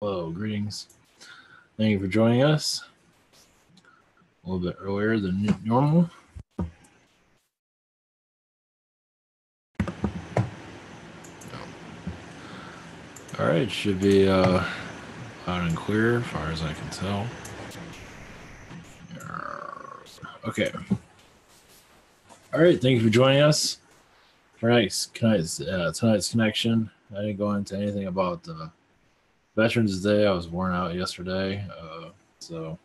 Hello, greetings. Thank you for joining us a little bit earlier than normal. All right, should be loud and clear as far as I can tell. Okay. All right, thank you for joining us for tonight's connection. I didn't go into anything about Veterans Day. I was worn out yesterday, so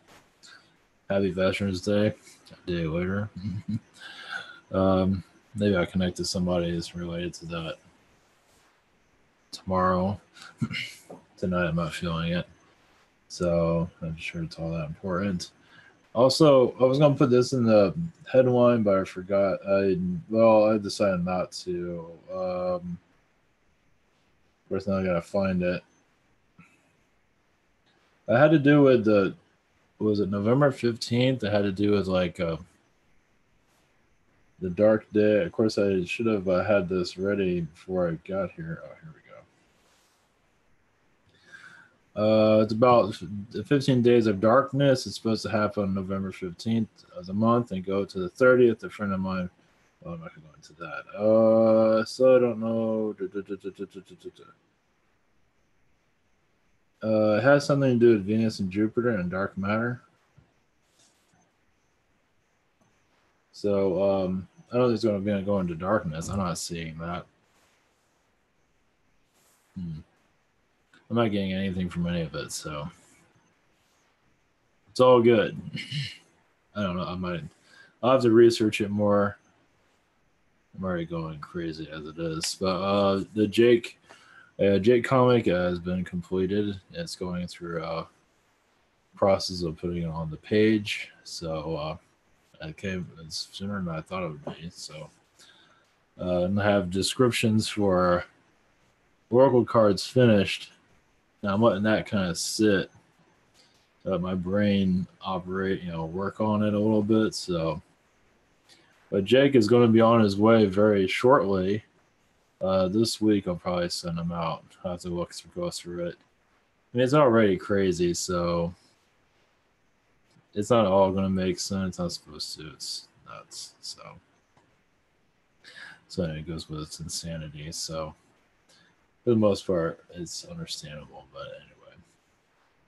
happy Veterans Day. A day later. Maybe I'll connect to somebody that's related to that tomorrow. Tonight I'm not feeling it, so I'm sure it's all that important. Also, I was gonna put this in the headline, but I forgot. I decided not to. First, now I gotta find it. I had to do with was it November 15th? It had to do with like the dark day. Of course, I should have had this ready before I got here. Oh, here we go. It's about the 15 days of darkness. It's supposed to happen on November 15th of the month and go to the 30th. A friend of mine, well, I'm not going to go into that. So I don't know. It has something to do with Venus and Jupiter and dark matter. So I don't think it's going to go into darkness. I'm not seeing that. I'm not getting anything from any of it, so it's all good. I don't know. I'll have to research it more. I'm already going crazy as it is. But the Jake comic has been completed. It's going through process of putting it on the page. So it came sooner than I thought it would be. So and I have descriptions for Oracle cards finished. Now I'm letting that kind of sit. Let my brain operate, work on it a little bit. So, but Jake is going to be on his way very shortly. This week I'll probably send him out. I'll have to go through it. I mean, it's already crazy, so it's not all going to make sense. It's not supposed to. It's nuts. So it goes with its insanity. So for the most part, it's understandable. But anyway,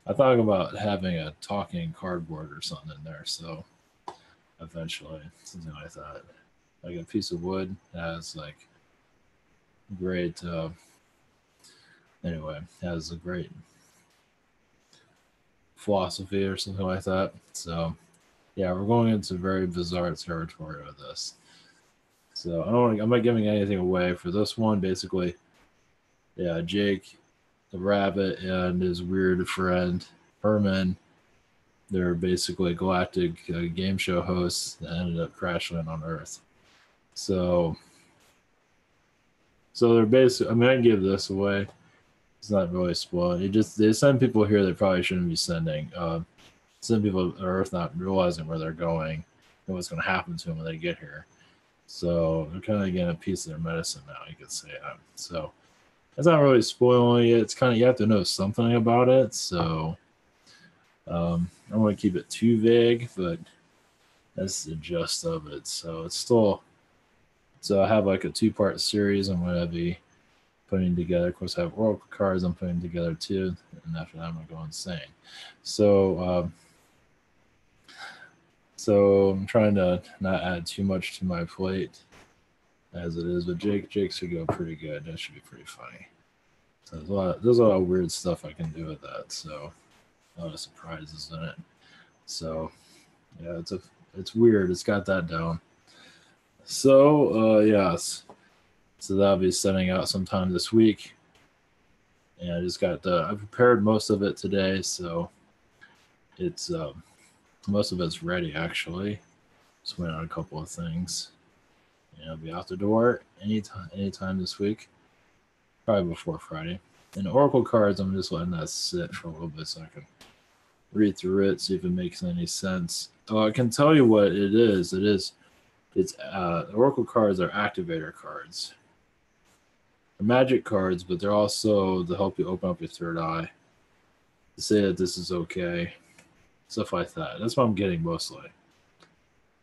I thought about having a talking cardboard or something in there. So eventually, something like that, like a piece of wood has like great. Anyway, has a great philosophy or something like that. So yeah, we're going into very bizarre territory with this. So I'm not giving anything away for this one. Basically, yeah, Jake, the rabbit, and his weird friend Herman, they're basically galactic game show hosts that ended up crashing on Earth. So they're basically. I mean, I can give this away. It's not really spoiling. They send people here they probably shouldn't be sending. Send people to Earth not realizing where they're going and what's going to happen to them when they get here. So they're kind of getting a piece of their medicine now, you could say. So it's not really spoiling it. It's kind of, you have to know something about it. So I don't want to keep it too vague, but that's the gist of it. So it's still, so I have like a 2-part series I'm going to be putting together. Of course, I have Oracle cards I'm putting together too. And after that, I'm going to go insane. So I'm trying to not add too much to my plate as it is, but Jake should go pretty good. That should be pretty funny. So there's a lot of weird stuff I can do with that. So a lot of surprises in it. So yeah, it's weird. It's got that down. So yes. So that'll be setting out sometime this week. And I just got I prepared most of it today, so it's most of it's ready actually. Just went on a couple of things. And I'll be out the door anytime this week. Probably before Friday. And Oracle cards, I'm just letting that sit for a little bit so I can read through it, see if it makes any sense. I can tell you what it is. It's Oracle cards are activator cards. They're magic cards, but they're also to help you open up your third eye. to say that this is okay, stuff like that. That's what I'm getting mostly.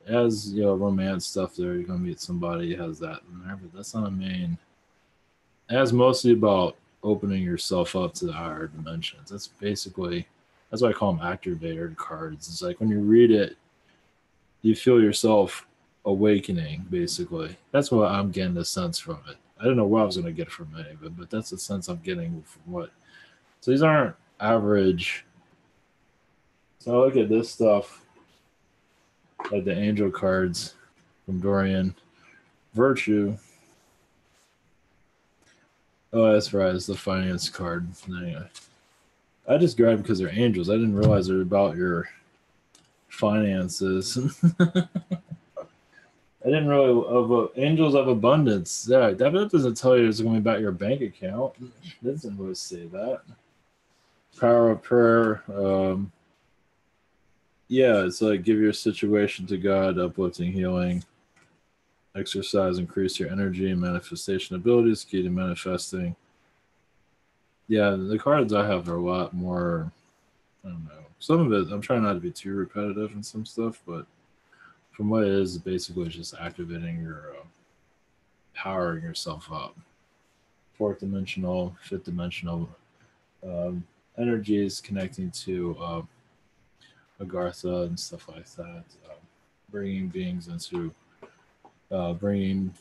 As you know, romance stuff there, you're gonna meet somebody who has that in there, but that's not a main. As mostly about opening yourself up to the higher dimensions. That's basically, that's why I call them activator cards. It's like when you read it, you feel yourself awakening, basically. That's what I'm getting the sense from it. I don't know what I was going to get from any of it, but that's the sense I'm getting from what. So these aren't average. So I look at this stuff, like the angel cards from Dorian. Virtue. Oh, that's right. It's the finance card. Anyway, I just grabbed because they're angels. I didn't realize they're about your finances. I didn't really angels of abundance. Yeah, that doesn't tell you it's going to be about your bank account. It doesn't really say that. Power of prayer. Yeah, it's like give your situation to God, uplifting, healing. Exercise, increase your energy and manifestation abilities, key to manifesting. Yeah, the cards I have are a lot more. I don't know. Some of it, I'm trying not to be too repetitive in some stuff, but from what it is, basically it's just activating your, powering yourself up. Fourth dimensional, fifth dimensional energies connecting to Agartha and stuff like that. Bringing beings into, bringing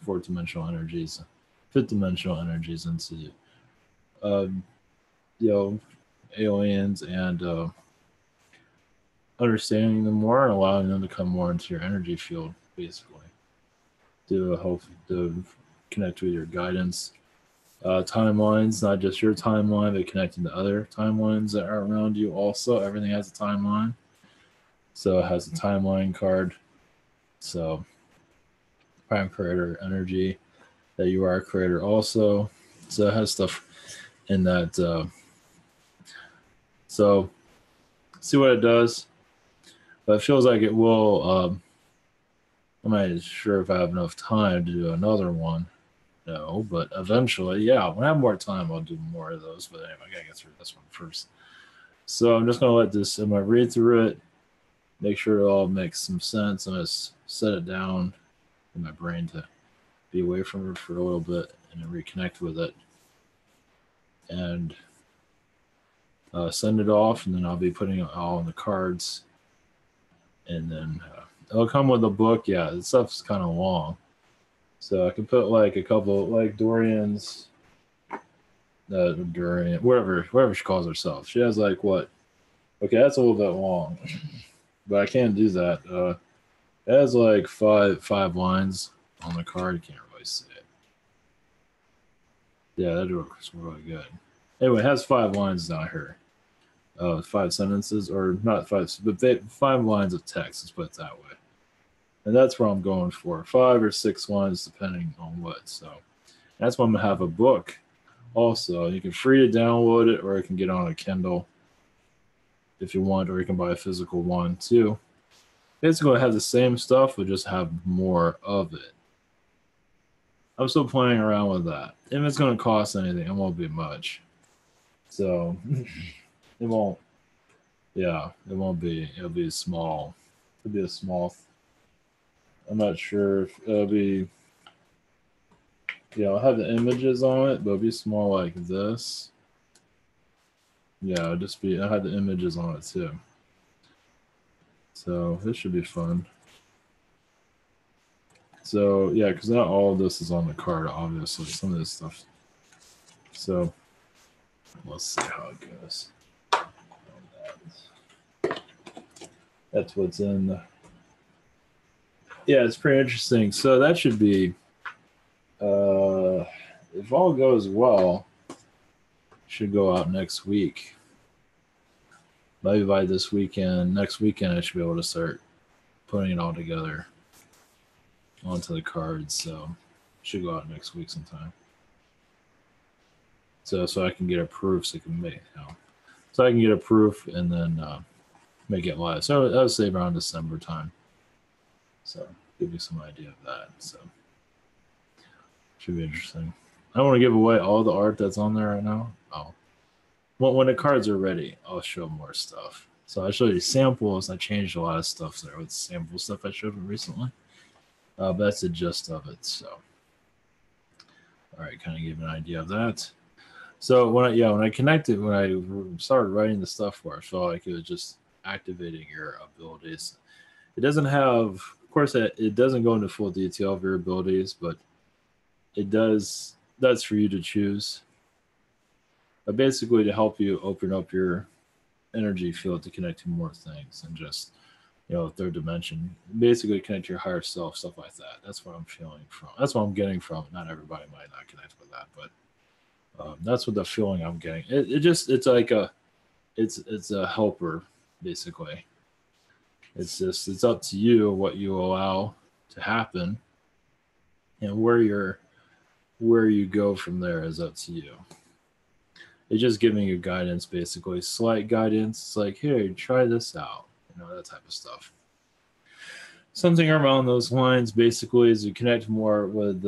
fourth dimensional energies, fifth dimensional energies into, you know, aliens and understanding them more and allowing them to come more into your energy field, basically. To help to connect with your guidance. Timelines, not just your timeline, but connecting to other timelines that are around you also. Everything has a timeline. So it has a timeline card. So prime creator energy, that you are a creator also. So it has stuff in that. So see what it does. But it feels like it will. I'm not sure if I have enough time to do another one. No, but eventually, yeah, when I have more time, I'll do more of those. But anyway, I gotta get through this one first. So I'm just gonna let this. I'm gonna read through it, make sure it all makes some sense. I'm gonna set it down in my brain to be away from it for a little bit and then reconnect with it, and send it off. And then I'll be putting it all on the cards, and then it'll come with a book. Yeah, this stuff's kind of long. So I can put like a couple, like Dorian's, Dorian, whatever she calls herself. She has like what? Okay, that's a little bit long, but I can't do that. It has like five lines on the card. You can't really see it. Yeah, that looks really good. Anyway, it has 5 lines down here. 5 sentences, or not 5, but 5 lines of text. Let's put it that way. And that's what I'm going for. 5 or 6 lines, depending on what. So that's why I'm going to have a book also. You can free to download it, or you can get on a Kindle if you want, or you can buy a physical one too. Basically, I have the same stuff, but just have more of it. I'm still playing around with that. If it's going to cost anything, it won't be much. So it won't. Yeah, it won't be. It'll be small. It'll be a small. I'm not sure if it'll be. Yeah, I'll have the images on it, but it'll be small like this. Yeah, it'll just be. I had the images on it too. So this should be fun. So yeah, because not all of this is on the card, obviously. Some of this stuff. So let's see how it goes. That's what's in the. Yeah, it's pretty interesting. So that should be, if all goes well, should go out next week. Maybe by this weekend, next weekend, I should be able to start putting it all together onto the cards. So should go out next week sometime. So I can get a proof, so I can make, so I can get a proof and then make it live. So I would say around December time. So give you some idea of that. So should be interesting. I don't want to give away all the art that's on there right now. Oh, when the cards are ready, I'll show more stuff. So I showed you samples. I changed a lot of stuff there with sample stuff I showed them recently. But that's the gist of it. So, all right, kind of give an idea of that. So when I connected, when I started writing the stuff for it, I felt like it was just activating your abilities. It doesn't have, of course, it doesn't go into full detail of your abilities, but it does. That's for you to choose. But basically, to help you open up your energy field to connect to more things and just third dimension. Basically, connect to your higher self, stuff like that. That's what I'm feeling from. That's what I'm getting from it. Not everybody might not connect with that, but that's what the feeling I'm getting. It's like it's a helper basically. It's up to you what you allow to happen, and where you go from there is up to you. It's just giving you guidance, basically slight guidance. It's like, hey, try this out, that type of stuff. Something around those lines, basically, is you connect more with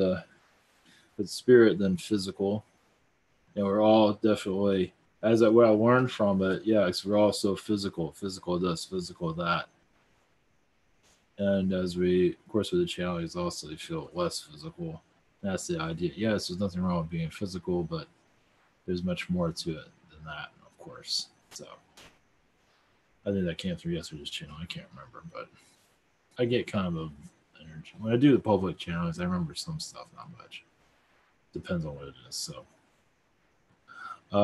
spirit than physical. We're all definitely, what I learned from it, because we're all so physical this, physical that. And as we, of course, with the channels, also you feel less physical. That's the idea. Yes, there's nothing wrong with being physical, but there's much more to it than that, of course. So I think that came through yesterday's channel. I can't remember, but I get kind of a energy. When I do the public channels, I remember some stuff, not much. Depends on what it is. So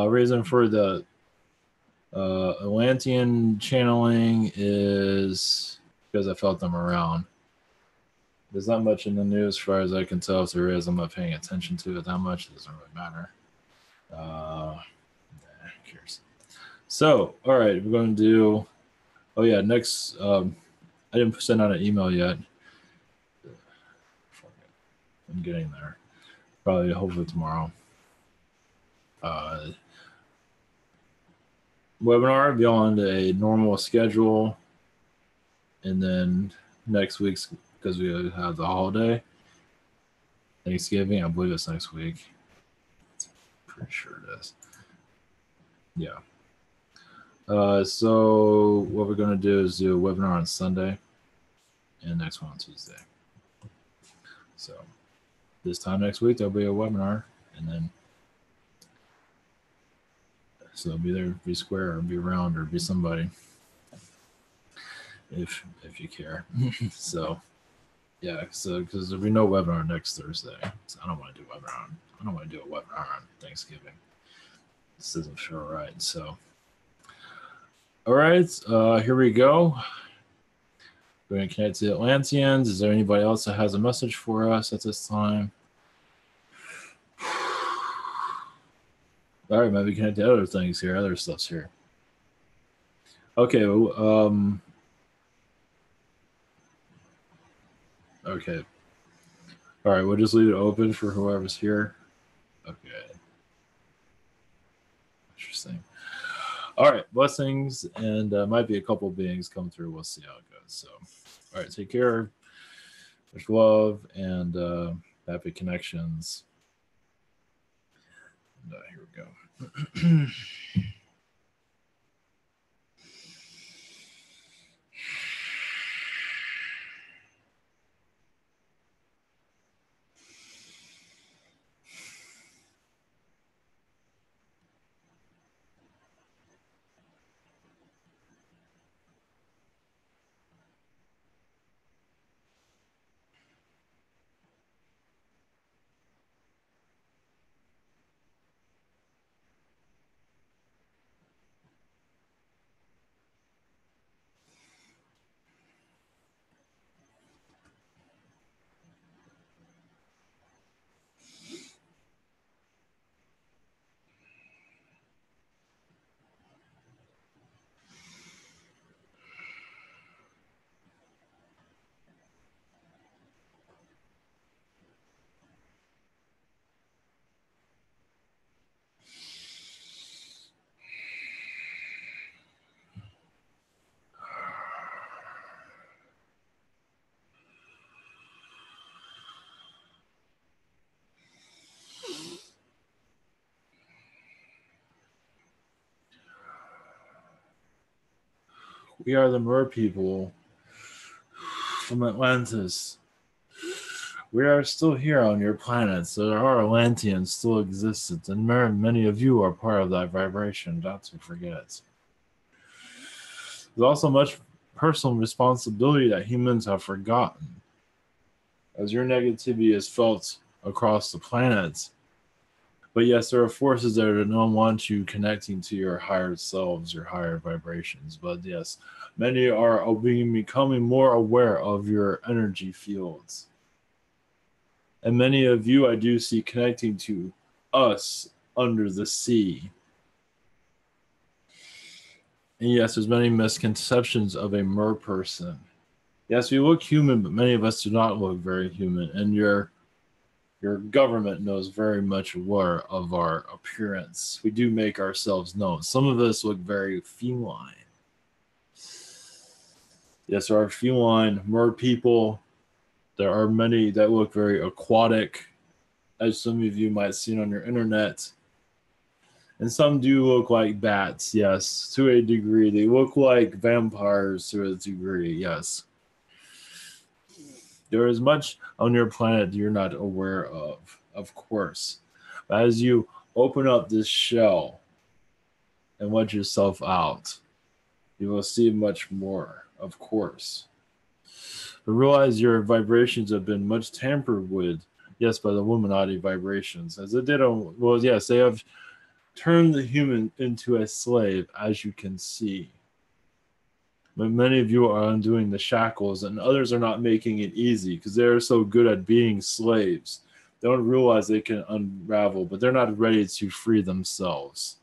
reason for the Atlantean channeling is because I felt them around. There's not much in the news as far as I can tell. If there is, I'm not paying attention to it that much. It doesn't really matter. Who cares? So, all right, we're going to do. Oh yeah, next. I didn't send out an email yet. I'm getting there. Probably, hopefully tomorrow. Webinar be on a normal schedule, and then next week's, because we have the holiday, Thanksgiving. I believe it's next week. Pretty sure it is. Yeah. So what we're going to do is do a webinar on Sunday and next one on Tuesday. So this time next week, there'll be a webinar, and then so be there, be square, or be round, or be somebody, if you care. So yeah, so because there'll be no webinar next Thursday, so I don't want to do a webinar on Thanksgiving. This doesn't feel right. So all right, here we go. We're going to connect to the Atlanteans. Is there anybody else that has a message for us at this time? All right, maybe connect to other things here, other stuff's here. Okay. Okay. All right, we'll just leave it open for whoever's here. Okay. Interesting. All right, blessings, and might be a couple beings come through. We'll see how it goes. So, all right, take care. Much love and happy connections. And, here we go. We are the mer people from Atlantis. We are still here on your planet, so there are Atlanteans still existent, and many of you are part of that vibration, not to forget. There's also much personal responsibility that humans have forgotten, as your negativity is felt across the planet. But yes, there are forces there that don't want you connecting to your higher selves, your higher vibrations. But yes, many are becoming more aware of your energy fields. And many of you I do see connecting to us under the sea. And yes, there's many misconceptions of a mer person. Yes, we look human, but many of us do not look very human. And your government knows very much more of our appearance. We do make ourselves known. Some of us look very feline. Yes, there are feline mer people. There are many that look very aquatic, as some of you might see on your internet. And some do look like bats, yes, to a degree. They look like vampires to a degree, yes. There is much on your planet you're not aware of course. But as you open up this shell and let yourself out, you will see much more, of course. But realize your vibrations have been much tampered with, yes, by the Illuminati vibrations. As it did well, yes, they have turned the human into a slave, as you can see. But many of you are undoing the shackles, and others are not making it easy because they're so good at being slaves. They don't realize they can unravel, but they're not ready to free themselves.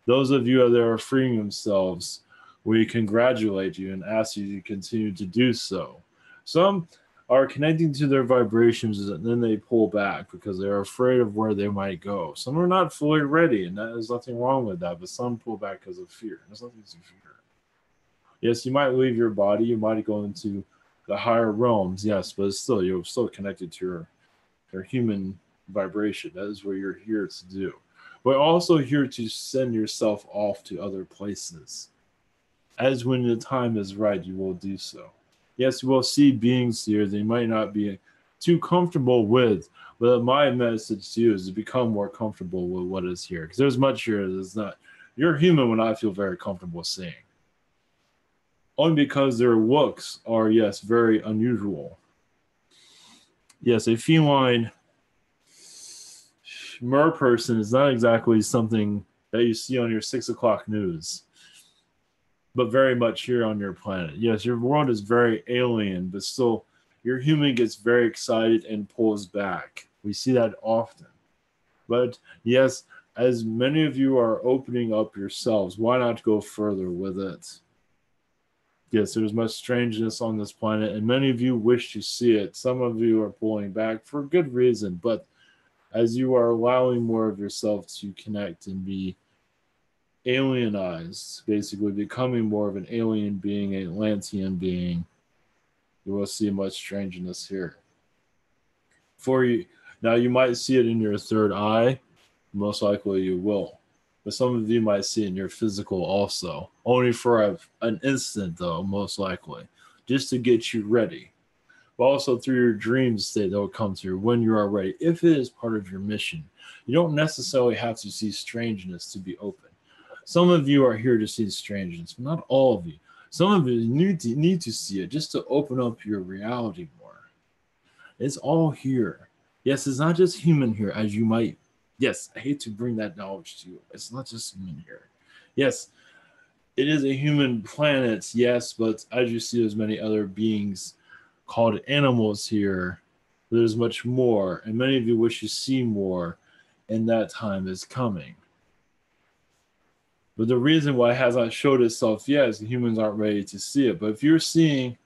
Those of you that are freeing themselves, we congratulate you and ask you to continue to do so. Some are connecting to their vibrations and then they pull back because they're afraid of where they might go. Some are not fully ready, and there's nothing wrong with that, but some pull back because of fear. There's nothing to fear. Yes, you might leave your body, you might go into the higher realms, yes, but still, you're still connected to your human vibration. That is what you're here to do. But also here to send yourself off to other places. As when the time is right, you will do so. Yes, you will see beings here that you might not be too comfortable with, but my message to you is to become more comfortable with what is here. Because there's much here that's not. You're human when I feel very comfortable seeing. Only because their looks are, yes, very unusual. Yes, a feline mer person is not exactly something that you see on your 6 o'clock news, but very much here on your planet. Yes, your world is very alien, but still, your human gets very excited and pulls back. We see that often. But yes, as many of you are opening up yourselves, why not go further with it? Yes, there's much strangeness on this planet, and many of you wish to see it. Some of you are pulling back for good reason, but as you are allowing more of yourself to connect and be alienized, basically becoming more of an alien being, an Atlantean being, you will see much strangeness here. For you, now you might see it in your third eye, most likely you will. But some of you might see it in your physical also. Only for an instant, though, most likely. Just to get you ready. But also through your dream state that will come through when you are ready. If it is part of your mission, you don't necessarily have to see strangeness to be open. Some of you are here to see strangeness, but not all of you. Some of you need to see it just to open up your reality more. It's all here. Yes, it's not just human here, as you might. Yes, I hate to bring that knowledge to you. It's not just human here. Yes, it is a human planet, yes, but as you see, there's many other beings called animals here. There's much more, and many of you wish to see more, and that time is coming. But the reason why it has not showed itself yet is the humans aren't ready to see it. But if you're seeing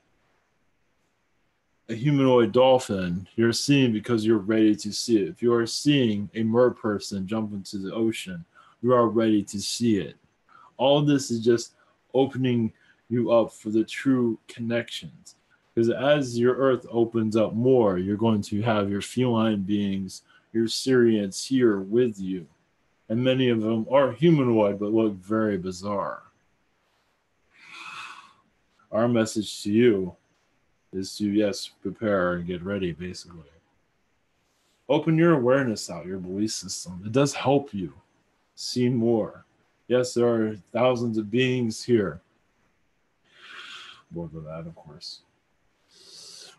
a humanoid dolphin, you're seeing because you're ready to see it. If you are seeing a mer person jump into the ocean, you are ready to see it. All this is just opening you up for the true connections. Because as your earth opens up more, you're going to have your feline beings, your Syrians here with you. And many of them are humanoid but look very bizarre. Our message to you is to, yes, prepare and get ready, basically. Open your awareness out, your belief system. It does help you see more. Yes, there are thousands of beings here. More than that, of course.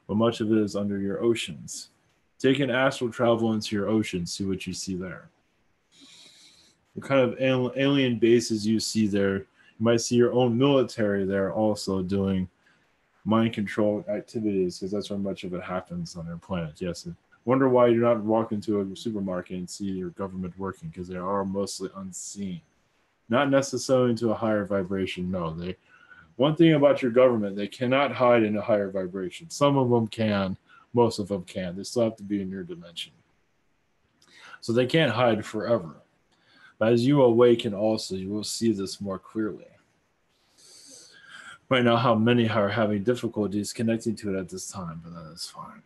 But much of it is under your oceans. Take an astral travel into your ocean, see what you see there. What kind of alien bases you see there. You might see your own military there also doing mind control activities, because that's where much of it happens on our planet. Yes. Wonder why you're not walking into a supermarket and see your government working, because they are mostly unseen. Not necessarily into a higher vibration. No, they. One thing about your government, they cannot hide in a higher vibration. Some of them can, most of them can. They still have to be in your dimension. So they can't hide forever. But as you awaken also, you will see this more clearly. Right now, how many are having difficulties connecting to it at this time, but that is fine.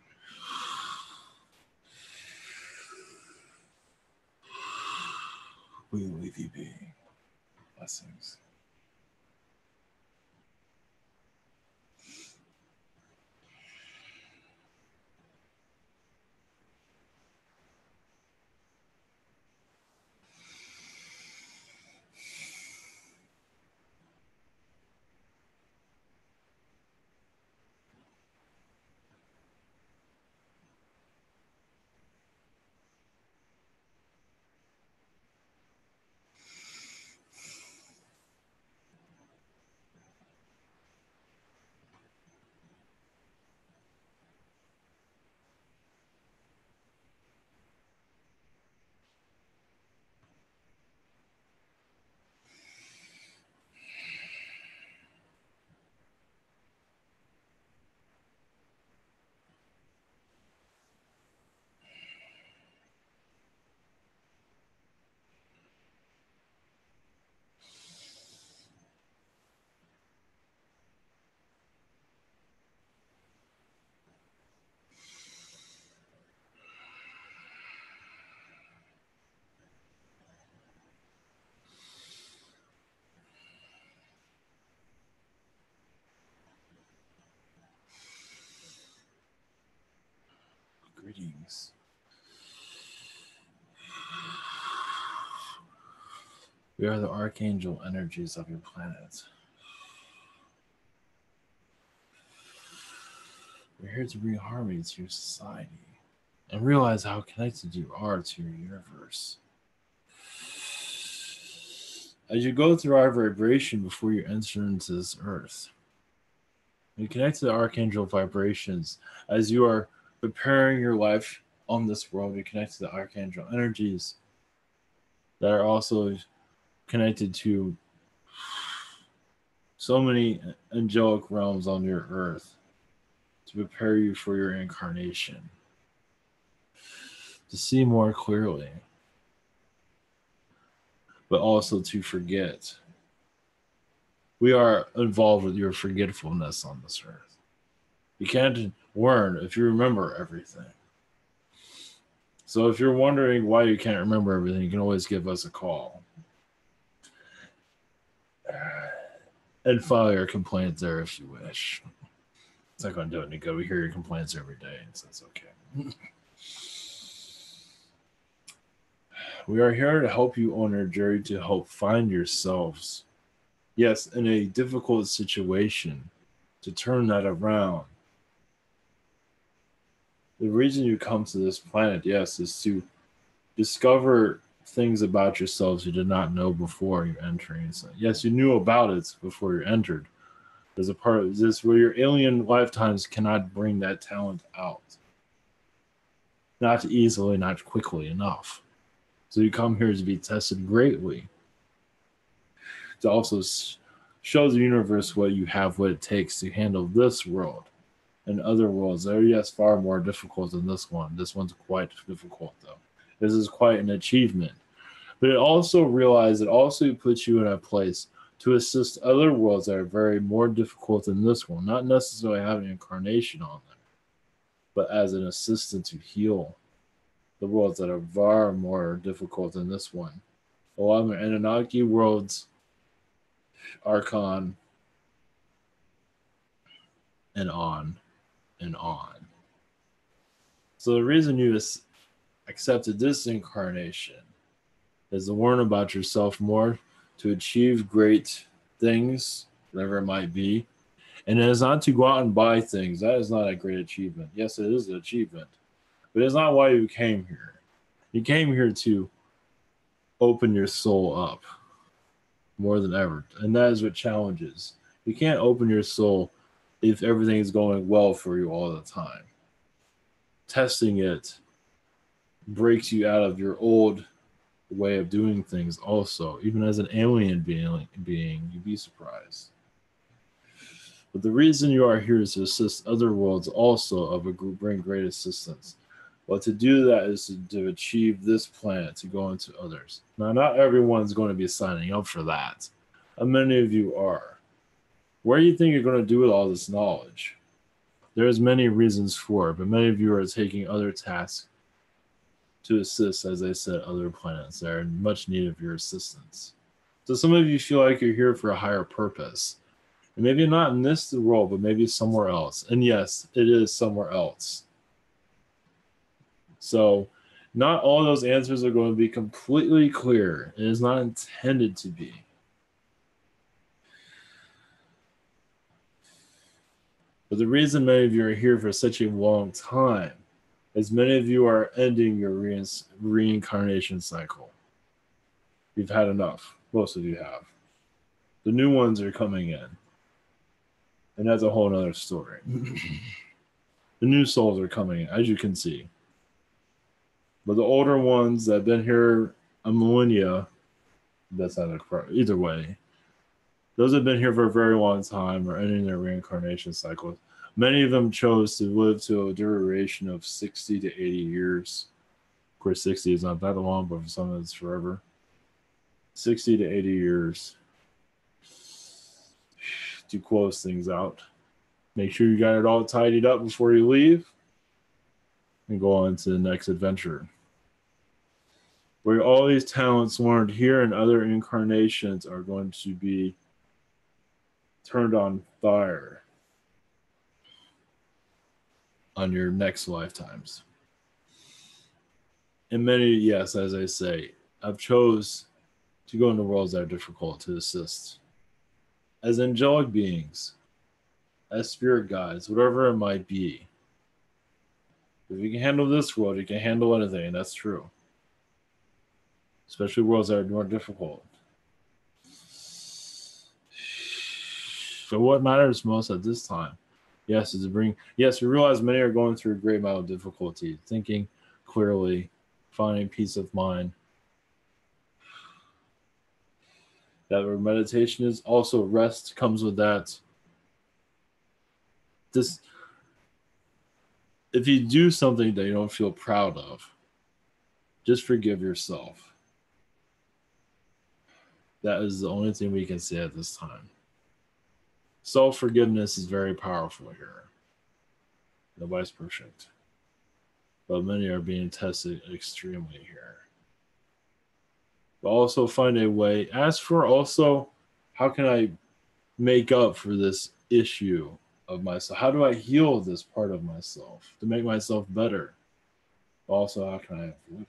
We will leave you be. Blessings. Greetings. We are the Archangel energies of your planet. We're here to bring harmony to your society and realize how connected you are to your universe. As you go through our vibration before you enter into this earth, you connect to the Archangel vibrations as you are preparing your life on this world. You connect to the Archangel energies that are also connected to so many angelic realms on your earth to prepare you for your incarnation, to see more clearly, but also to forget. We are involved with your forgetfulness on this earth. You can't learn if you remember everything. So if you're wondering why you can't remember everything, you can always give us a call and file your complaint there if you wish. It's not going to do any good. We hear your complaints every day, so it's okay. We are here to help you on your journey to help find yourselves. Yes, in a difficult situation, to turn that around. The reason you come to this planet, yes, is to discover things about yourselves you did not know before you entering. So, yes, you knew about it before you entered. There's a part of this where your alien lifetimes cannot bring that talent out. Not easily, not quickly enough. So you come here to be tested greatly. To also show the universe what you have, what it takes to handle this world and other worlds. They're, yes, far more difficult than this one. This one's quite difficult, though. This is quite an achievement. But it also puts you in a place to assist other worlds that are very more difficult than this one. Not necessarily having incarnation on them, but as an assistant to heal the worlds that are far more difficult than this one. A lot of the Anunnaki worlds, Archon, and on and on. So the reason you accepted this incarnation is to learn about yourself more, to achieve great things, whatever it might be. And it is not to go out and buy things. That is not a great achievement. Yes, it is an achievement, but it's not why you came here. You came here to open your soul up more than ever. And that is what challenges. You can't open your soul if everything is going well for you all the time. Testing it breaks you out of your old way of doing things also. Even as an alien being, you'd be surprised. But the reason you are here is to assist other worlds also of a group, bring great assistance. But to do that is to achieve this planet, to go into others. Now, not everyone's going to be signing up for that. How many of you are? What do you think you're going to do with all this knowledge? There's many reasons for it, but many of you are taking other tasks to assist, as I said, other planets that are in much need of your assistance. So some of you feel like you're here for a higher purpose. And maybe not in this world, but maybe somewhere else. And yes, it is somewhere else. So not all those answers are going to be completely clear. It is not intended to be. But the reason many of you are here for such a long time is many of you are ending your reincarnation cycle. You've had enough. Most of you have. The new ones are coming in. And that's a whole other story. The new souls are coming in, as you can see. But the older ones that have been here a millennia, that's not either way. Those have been here for a very long time are ending their reincarnation cycles. Many of them chose to live to a duration of 60 to 80 years. Of course, 60 is not that long, but for some it's forever. 60 to 80 years to close things out. Make sure you got it all tidied up before you leave and go on to the next adventure. Where all these talents learned here and other incarnations are going to be turned on fire on your next lifetimes. And many, yes, as I say, I've chose to go into worlds that are difficult to assist. As angelic beings, as spirit guides, whatever it might be. If you can handle this world, you can handle anything, and that's true. Especially worlds that are more difficult. So what matters most at this time, yes, is to bring, yes, we realize many are going through a great amount of difficulty, thinking clearly, finding peace of mind. That where meditation is also rest comes with that. This, if you do something that you don't feel proud of, just forgive yourself. That is the only thing we can say at this time. Self-forgiveness is very powerful here. Nobody's perfect. But many are being tested extremely here. But also find a way. Ask for also, how can I make up for this issue of myself? How do I heal this part of myself to make myself better? Also, how can I avoid it?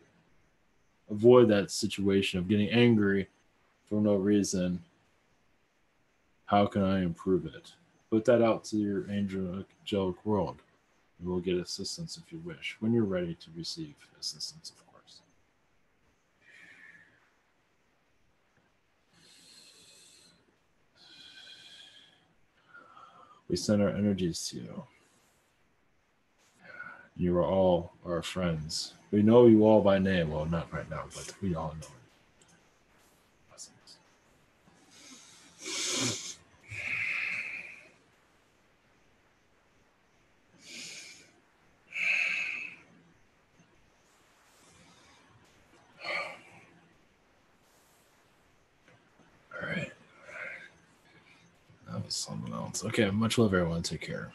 Avoid that situation of getting angry for no reason. How can I improve it? Put that out to your angelic world. You will get assistance if you wish, when you're ready to receive assistance, of course. We send our energies to you. You are all our friends. We know you all by name. Well, not right now, but we all know it. All right. That was someone else. Okay, much love, everyone. Take care.